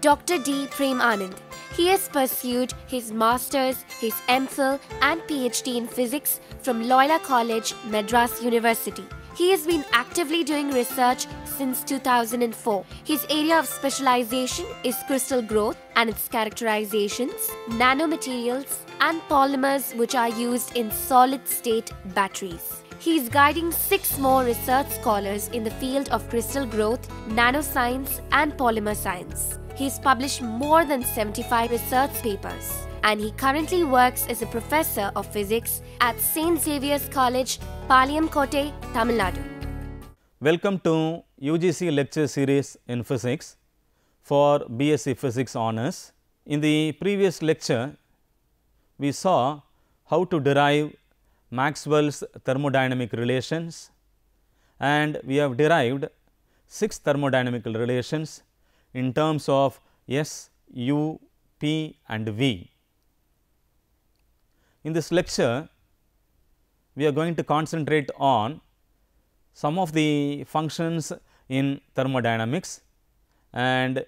Dr. D. Prem Anand. He has pursued his Masters, his MPhil and PhD in Physics from Loyola College, Madras University. He has been actively doing research since 2004. His area of specialization is crystal growth and its characterizations, nanomaterials and polymers which are used in solid-state batteries. He is guiding 6 more research scholars in the field of crystal growth, nanoscience and polymer science. He has published more than 75 research papers and he currently works as a professor of physics at St. Xavier's College, Palayamkotte, Tamil Nadu. Welcome to UGC lecture series in physics for BSc Physics Honours. In the previous lecture, we saw how to derive Maxwell's thermodynamic relations, and we have derived 6 thermodynamical relations in terms of S, U, P and V. In this lecture, we are going to concentrate on some of the functions in thermodynamics and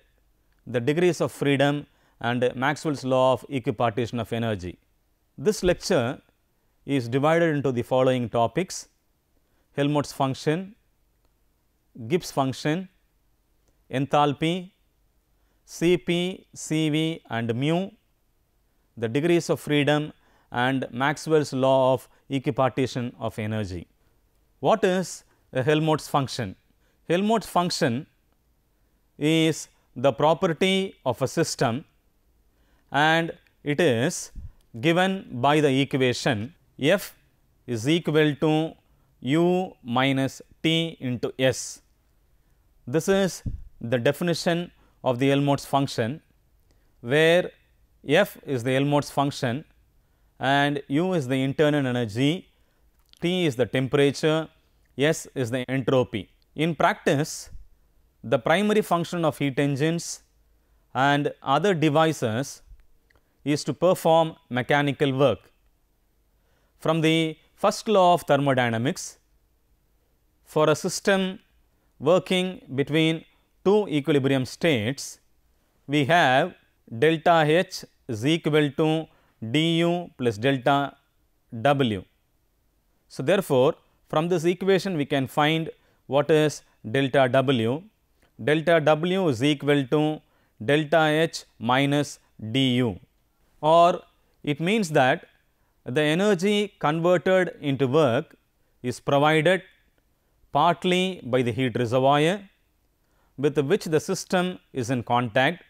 the degrees of freedom and Maxwell's law of equipartition of energy. This lecture is divided into the following topics: Helmholtz function, Gibbs function, enthalpy, Cp, Cv and mu, the degrees of freedom and Maxwell's law of equipartition of energy. What is a Helmholtz function? Helmholtz function is the property of a system and it is given by the equation F is equal to U minus T into S. This is the definition of the Helmholtz function, where F is the Helmholtz function and U is the internal energy, T is the temperature, S is the entropy. In practice, the primary function of heat engines and other devices is to perform mechanical work. From the first law of thermodynamics, for a system working between 2 equilibrium states, we have delta H is equal to du plus delta W. So, therefore, from this equation we can find what is delta W. Delta W is equal to delta H minus du, or it means that the energy converted into work is provided partly by the heat reservoir with which the system is in contact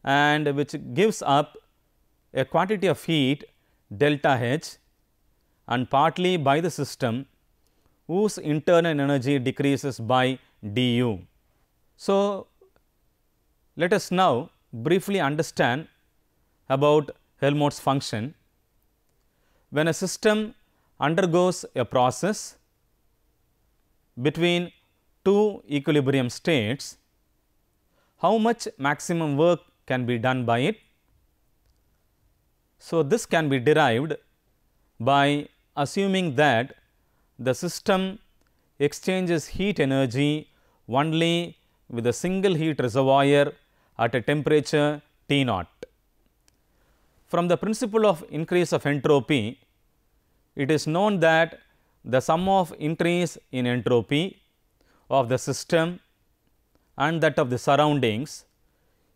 and which gives up a quantity of heat delta H, and partly by the system whose internal energy decreases by du. So, let us now briefly understand about Helmholtz function. When a system undergoes a process between 2 equilibrium states, how much maximum work can be done by it? So, this can be derived by assuming that the system exchanges heat energy only with a single heat reservoir at a temperature T naught. From the principle of increase of entropy, it is known that the sum of increase in entropy of the system and that of the surroundings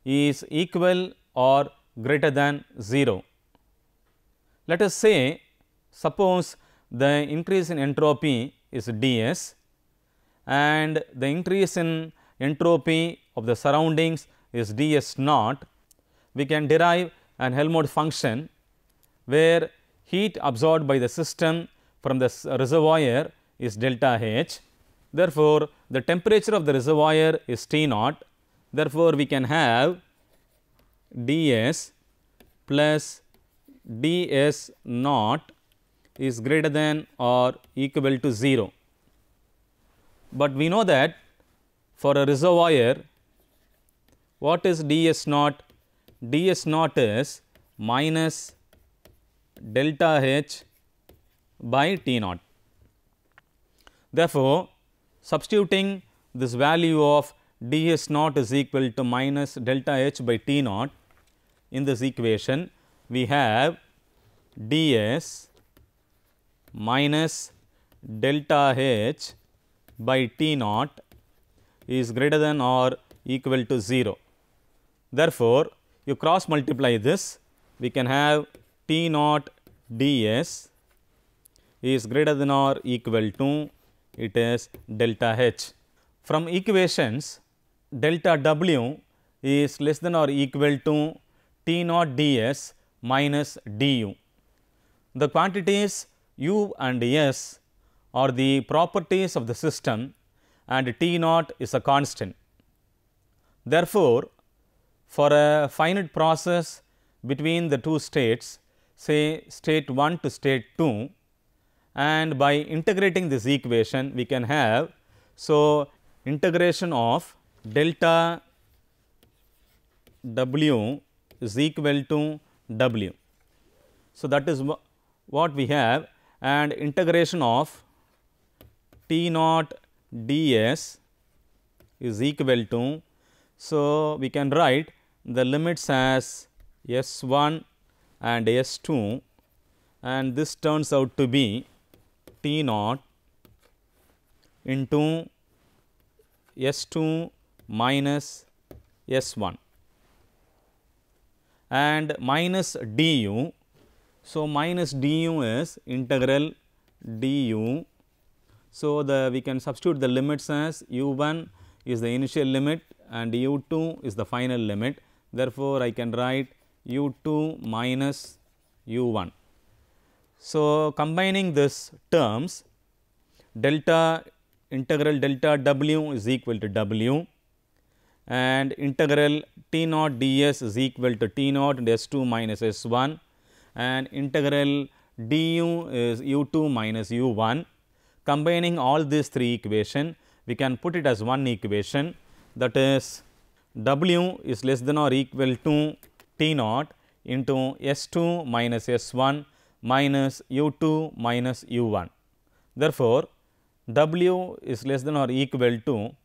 is equal or greater than 0. Let us say, suppose the increase in entropy is ds and the increase in entropy of the surroundings is ds naught. We can derive an Helmholtz function where heat absorbed by the system from the reservoir is delta H. Therefore, the temperature of the reservoir is T naught. Therefore, we can have ds plus ds naught is greater than or equal to 0. But we know that for a reservoir, what is ds naught? ds naught is minus delta H by T naught. Therefore, substituting this value of ds naught is equal to minus delta H by T naught. In this equation, we have ds minus delta H by T naught is greater than or equal to 0. Therefore, you cross multiply this, we can have T naught ds is greater than or equal to, it is delta H. From equations, delta W is less than or equal to T naught ds minus du. The quantities u and s are the properties of the system and T naught is a constant. Therefore, for a finite process between the two states, say state 1 to state 2, and by integrating this equation we can have, so integration of delta W is equal to W. So, that is what we have, and integration of T naught ds is equal to, so we can write the limits as S1 and S2, and this turns out to be T naught into S2 minus S1 and minus du. So, minus du is integral du. So, we can substitute the limits as u1 is the initial limit and u2 is the final limit. Therefore, I can write u2 minus u1. So, combining these terms, integral delta W is equal to W and integral T naught ds is equal to T naught and S2 minus S1 and integral du is u2 minus u1. Combining all these three equations, we can put it as one equation, that is W is less than or equal to T naught into S2 minus S1 minus u2 minus u1. Therefore, W is less than or equal to,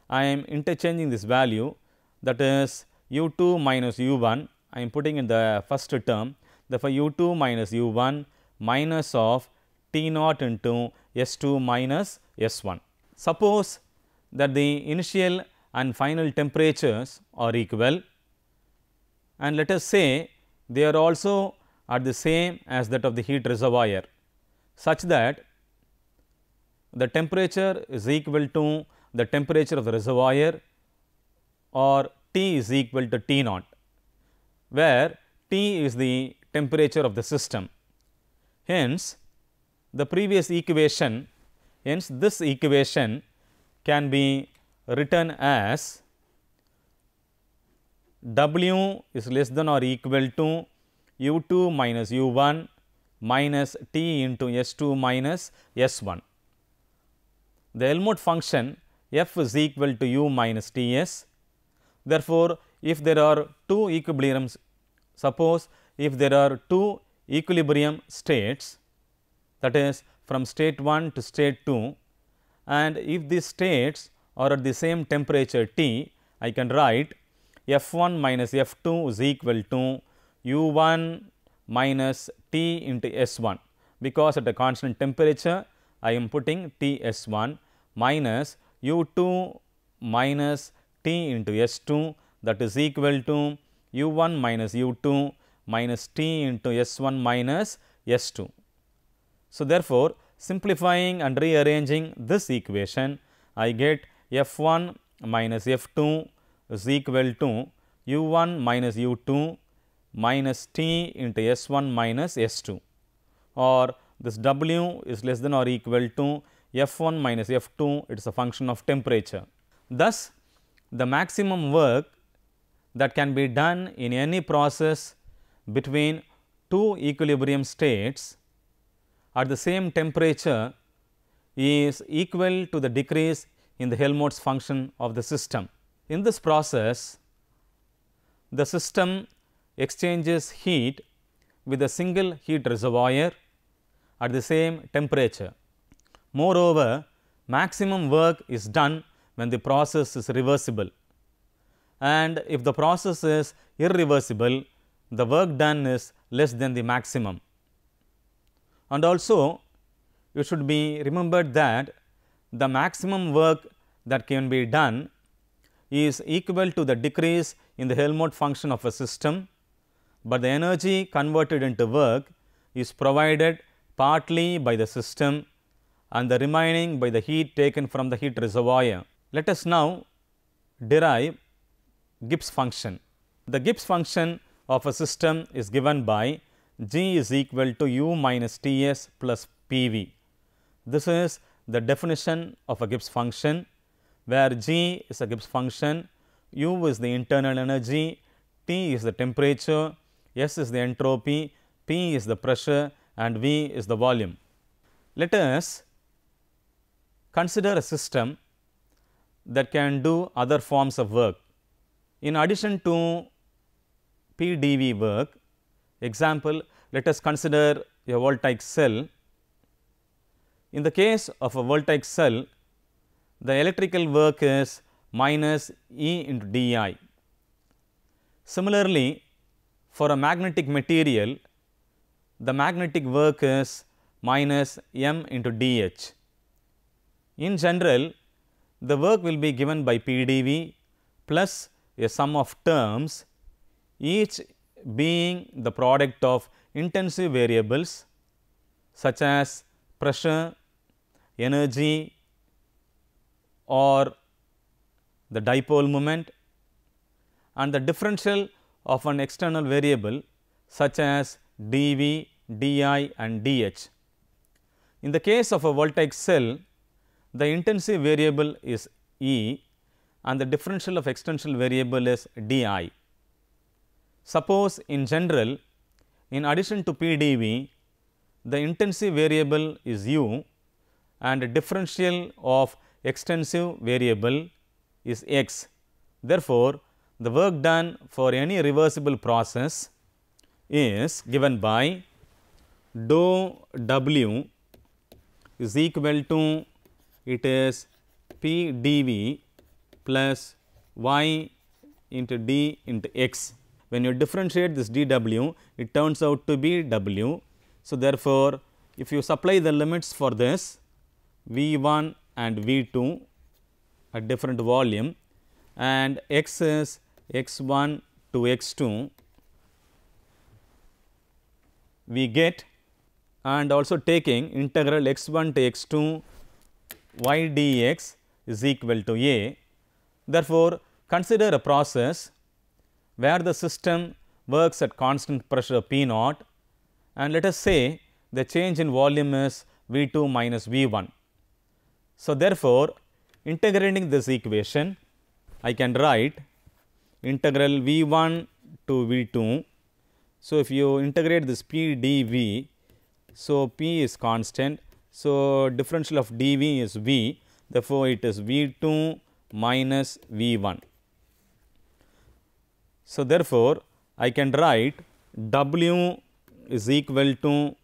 I am interchanging this value, that is u2 minus u1, I am putting in the first term, therefore, u2 minus u1 minus of T naught into S2 minus S1. Suppose that the initial and final temperatures are equal, and let us say they are also at the same as that of the heat reservoir, such that the temperature is equal to the temperature of the reservoir, or T is equal to T naught, where T is the temperature of the system. Hence, the previous equation, hence this equation can be written as W is less than or equal to u2 minus u1 minus T into S2 minus S1. The Helmholtz function f is equal to u minus Ts. Therefore, if there are two equilibriums, suppose if there are two equilibrium states, that is from state 1 to state 2, and if these states are at the same temperature T, I can write F1 minus F2 is equal to u1 minus T into S1, because at a constant temperature I am putting T S1 minus u2 minus T into S2, that is equal to u1 minus u2 minus T into S1 minus S2. So, therefore, simplifying and rearranging this equation, I get F1 minus F2 is equal to u1 minus u2 minus T into S1 minus S2, or this W is less than or equal to F1 minus F2, it is a function of temperature. Thus, the maximum work that can be done in any process between two equilibrium states at the same temperature is equal to the decrease in the Helmholtz function of the system. In this process, the system exchanges heat with a single heat reservoir at the same temperature. Moreover, maximum work is done when the process is reversible, and if the process is irreversible, the work done is less than the maximum. And also it should be remembered that the maximum work that can be done is equal to the decrease in the Helmholtz function of a system, but the energy converted into work is provided partly by the system and the remaining by the heat taken from the heat reservoir. Let us now derive Gibbs function. The Gibbs function of a system is given by G is equal to U minus T s plus P v. This is the definition of a Gibbs function, where G is a Gibbs function, U is the internal energy, T is the temperature, S is the entropy, P is the pressure, and V is the volume. Let us consider a system that can do other forms of work. In addition to P dV work, example, let us consider a voltaic cell. In the case of a voltaic cell, the electrical work is minus E into dI. Similarly, for a magnetic material, the magnetic work is minus M into dH. In general, the work will be given by P dV plus a sum of terms, each being the product of intensive variables such as pressure, energy, or the dipole moment, and the differential of an external variable such as dV, dI, and dH. In the case of a voltaic cell, the intensive variable is E and the differential of external variable is dI. Suppose in general, in addition to P dV, the intensive variable is U and the differential of extensive variable is X. Therefore, the work done for any reversible process is given by dou W is equal to, it is P dV plus Y into D into X. When you differentiate this dW, it turns out to be W. So, therefore, if you supply the limits for this V1 and V2 at different volume, and X is X1 to X2, we get, and also taking integral X1 to X2 y dx is equal to A. Therefore, consider a process where the system works at constant pressure P naught, and let us say the change in volume is V2 minus V1. So, therefore, integrating this equation, I can write integral V1 to V2. So, if you integrate this P dV, so P is constant. So, differential of dV is V, therefore, it is V2 minus V1. So, therefore, I can write W is equal to,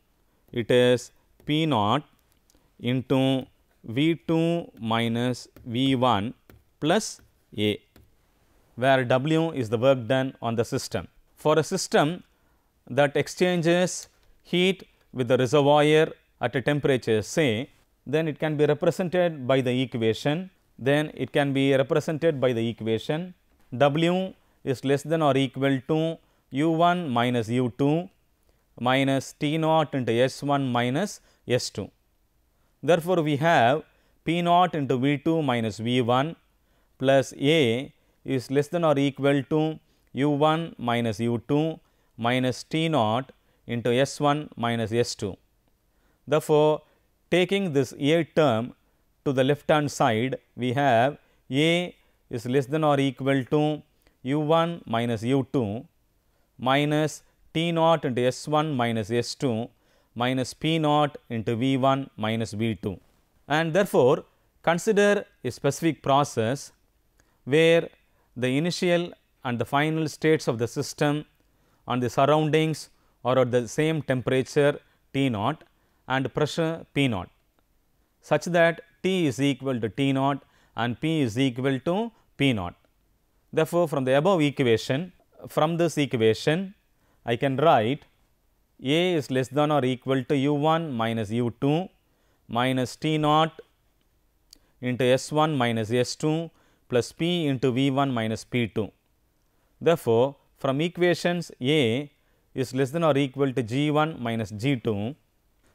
it is P naught into V2 minus V1 plus A, where W is the work done on the system. For a system that exchanges heat with the reservoir at a temperature say, then it can be represented by the equation, W is less than or equal to U1 minus U2 minus T naught into S1 minus S2. Therefore, we have P naught into V2 minus V1 plus A is less than or equal to U1 minus U2 minus T naught into S1 minus S2. Therefore, taking this A term to the left hand side, we have A is less than or equal to U1 minus U2 minus T naught into S1 minus S2 minus P naught into V1 minus V2. And therefore, consider a specific process where the initial and the final states of the system and the surroundings are at the same temperature T naught and pressure P naught, such that T is equal to T naught and P is equal to P naught. Therefore, from the above equation, from this equation, I can write A is less than or equal to U1 minus U2 minus T naught into S1 minus S2 plus P into V1 minus P2. Therefore, from equations A is less than or equal to G1 minus G2.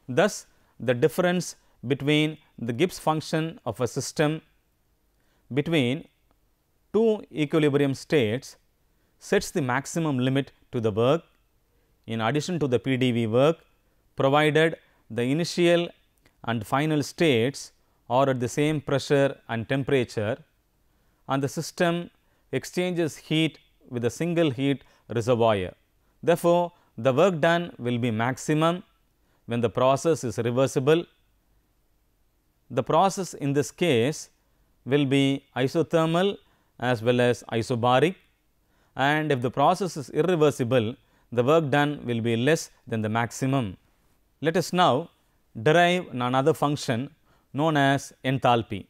Thus, the difference between the Gibbs function of a system between two equilibrium states sets the maximum limit to the work in addition to the PDV work, provided the initial and final states are at the same pressure and temperature, and the system exchanges heat with a single heat reservoir. Therefore, the work done will be maximum when the process is reversible. The process in this case will be isothermal as well as isobaric, and if the process is irreversible, the work done will be less than the maximum. Let us now derive another function known as enthalpy.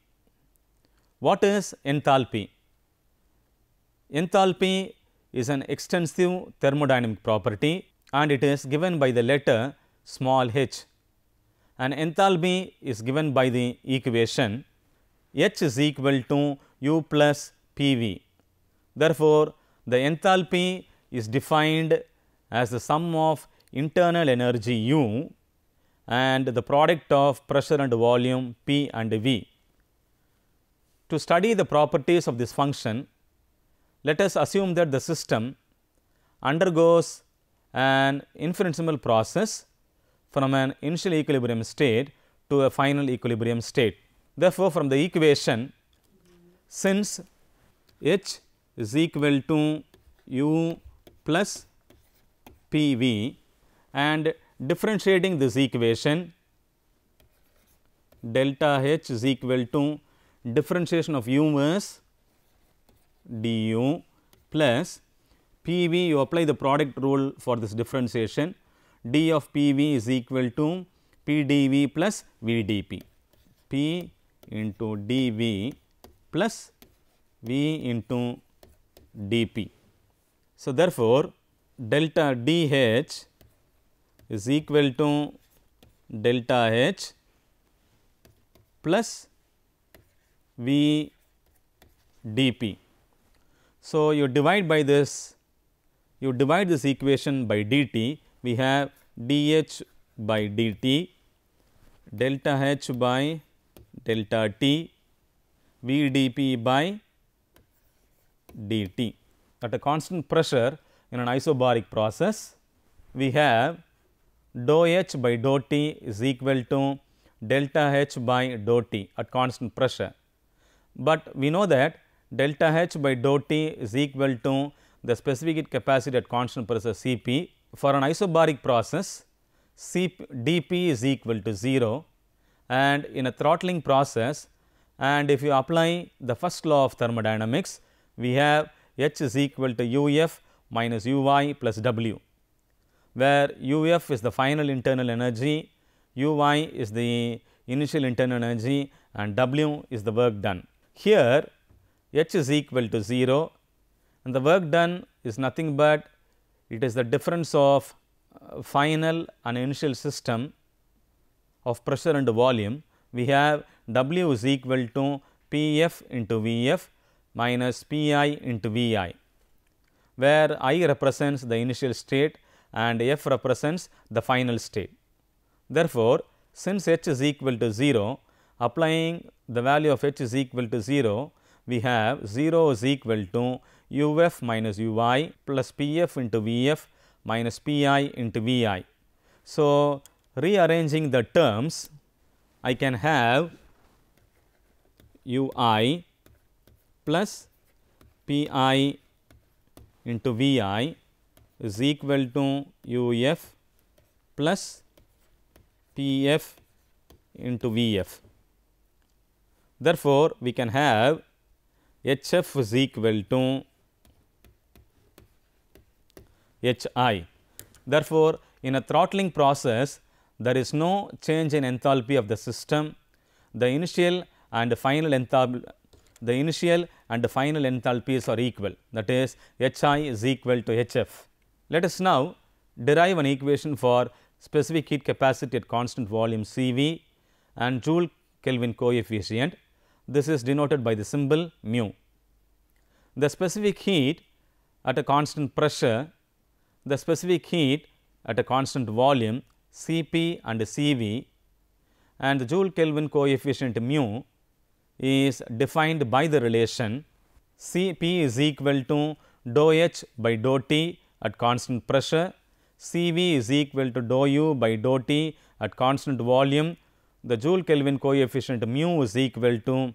What is enthalpy? Enthalpy is an extensive thermodynamic property and it is given by the letter small h, and enthalpy is given by the equation H is equal to U plus PV. Therefore, the enthalpy is defined as the sum of internal energy U and the product of pressure and volume P and V. To study the properties of this function, let us assume that the system undergoes an infinitesimal process from an initial equilibrium state to a final equilibrium state. Therefore, from the equation, since H is equal to U plus PV and differentiating this equation, delta H is equal to differentiation of U is du plus PV, you apply the product rule for this differentiation, d of PV is equal to PdV plus VdP, P into dV plus V into dP. So, therefore, delta dH is equal to delta H plus V dP. So, you divide by this, you divide this equation by dt, we have dH by dt, delta H by delta T, V dP by dt. At a constant pressure in an isobaric process, we have dou H by dou T is equal to delta H by dou T at constant pressure. But we know that delta H by dou T is equal to the specific heat capacity at constant pressure Cp. For an isobaric process, dP is equal to 0, and in a throttling process, and if you apply the first law of thermodynamics, we have H is equal to UF minus Uy plus W, where UF is the final internal energy, Uy is the initial internal energy and W is the work done. Here H is equal to 0 and the work done is nothing but it is the difference of final and initial system of pressure and volume. We have W is equal to Pf into Vf minus Pi into Vi, where I represents the initial state and F represents the final state. Therefore, since H is equal to 0, applying the value of H is equal to 0, we have 0 is equal to Uf minus Uy plus Pf into Vf minus Pi into Vi. So, rearranging the terms, I can have Ui plus Pi into Vi is equal to Uf plus Pf into Vf. Therefore, we can have Hf is equal to Hi. Therefore, in a throttling process, there is no change in enthalpy of the system. The initial and final enthalpy the initial and the final enthalpies are equal, that is Hi is equal to Hf. Let us now derive an equation for specific heat capacity at constant volume Cv and Joule Kelvin coefficient. This is denoted by the symbol mu. The specific heat at a constant pressure, the specific heat at a constant volume Cp and Cv, and the Joule Kelvin coefficient mu is defined by the relation Cp is equal to dou H by dou T at constant pressure, Cv is equal to dou U by dou T at constant volume. The Joule Kelvin coefficient mu is equal to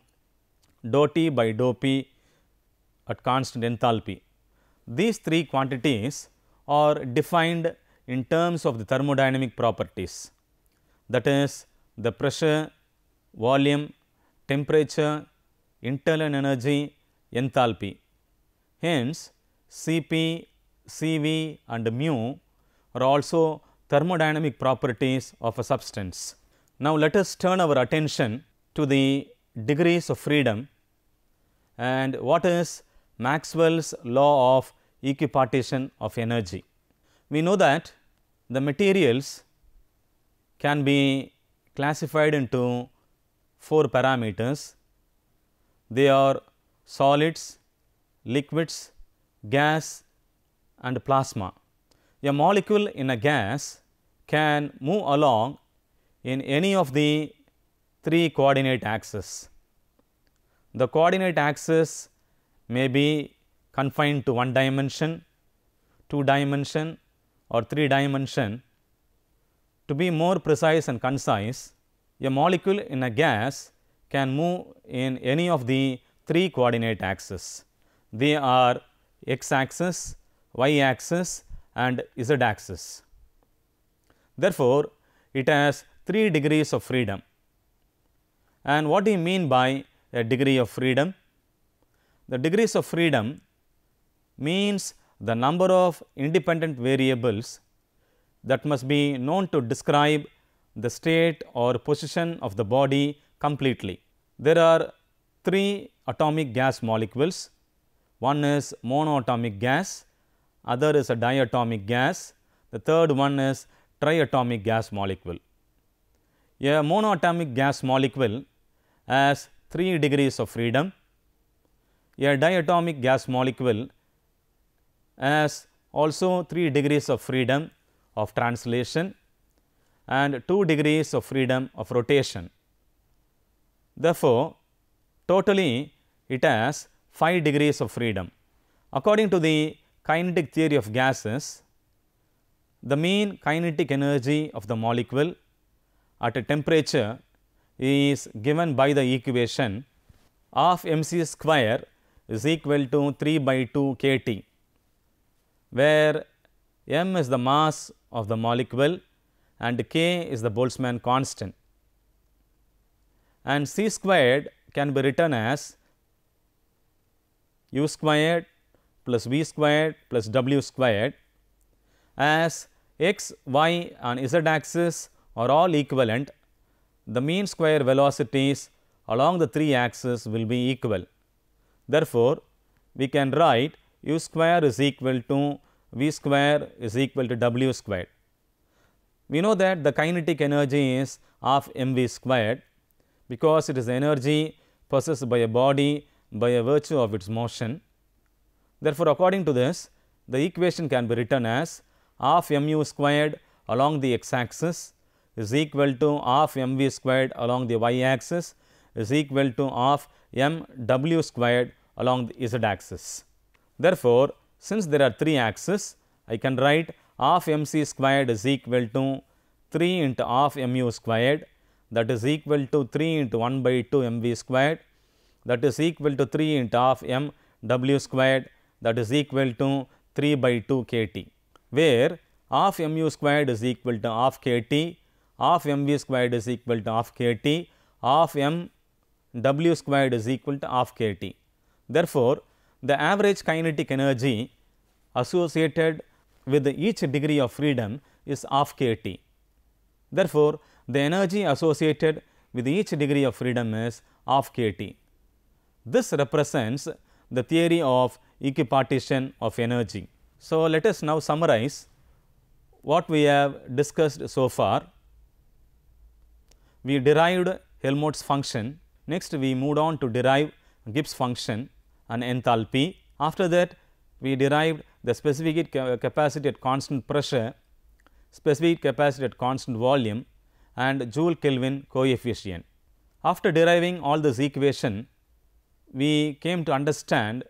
dou T by dou P at constant enthalpy. These three quantities are defined in terms of the thermodynamic properties, that is the pressure, volume, temperature, internal energy, enthalpy. Hence, Cp, Cv and mu are also thermodynamic properties of a substance. Now, let us turn our attention to the degrees of freedom and what is Maxwell's law of equipartition of energy. We know that the materials can be classified into 4 parameters. They are solids, liquids, gas and plasma. A molecule in a gas can move along in any of the 3 coordinate axes. The coordinate axis may be confined to 1 dimension, 2 dimension or 3 dimension. To be more precise and concise, a molecule in a gas can move in any of the 3 coordinate axes. They are x axis, y axis and z axis. Therefore, it has 3 degrees of freedom. And what do you mean by a degree of freedom? The degrees of freedom means the number of independent variables that must be known to describe the state or position of the body completely. There are 3 atomic gas molecules. One is monoatomic gas, other is a diatomic gas, the third one is triatomic gas molecule. A monoatomic gas molecule has 3 degrees of freedom. A diatomic gas molecule has also 3 degrees of freedom of translation and 2 degrees of freedom of rotation. Therefore, totally it has 5 degrees of freedom. According to the kinetic theory of gases, the mean kinetic energy of the molecule at a temperature is given by the equation of mc square is equal to 3 by 2 kT, where m is the mass of the molecule and k is the Boltzmann constant, and c squared can be written as u squared plus v squared plus w squared, as x, y and z axis are all equivalent. The mean square velocities along the 3 axes will be equal. Therefore, we can write u square is equal to v square is equal to w squared. We know that the kinetic energy is of mv squared because it is the energy possessed by a body by a virtue of its motion. Therefore, according to this, the equation can be written as half mu squared along the x axis is equal to half mv squared along the y axis is equal to half mw squared along the z axis. Therefore, since there are 3 axes, I can write half mc squared is equal to 3 into half mu squared, that is equal to 3 into 1 by 2 mv squared, that is equal to 3 into half mw squared, that is equal to 3 by 2 kT, where half mu squared is equal to half kT, half mv squared is equal to half kT, half mw squared is equal to half kT. Therefore, the average kinetic energy associated with each degree of freedom is half kT. Therefore, the energy associated with each degree of freedom is half kT. This represents the theory of equipartition of energy. So, let us now summarize what we have discussed so far. We derived Helmholtz function. Next, we moved on to derive Gibbs function and enthalpy. After that, we derived the specific capacity at constant pressure, specific capacity at constant volume and Joule Kelvin coefficient. After deriving all this equation, we came to understand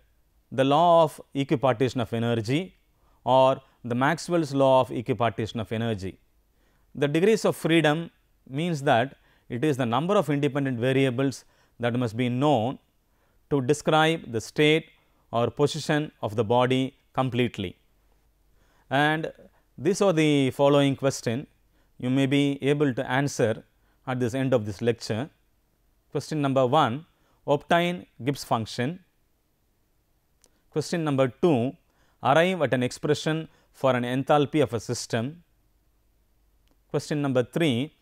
the law of equipartition of energy or the Maxwell's law of equipartition of energy. The degrees of freedom means that it is the number of independent variables that must be known to describe the state or position of the body completely. And these are the following question you may be able to answer at this end of this lecture. Question number 1, obtain Gibbs function. Question number 2, arrive at an expression for an enthalpy of a system. Question number 3,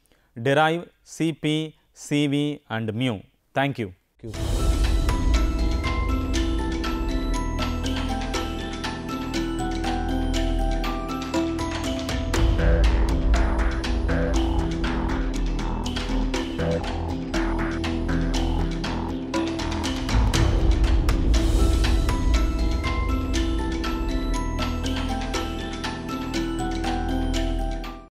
derive Cp, Cv and mu. Thank you.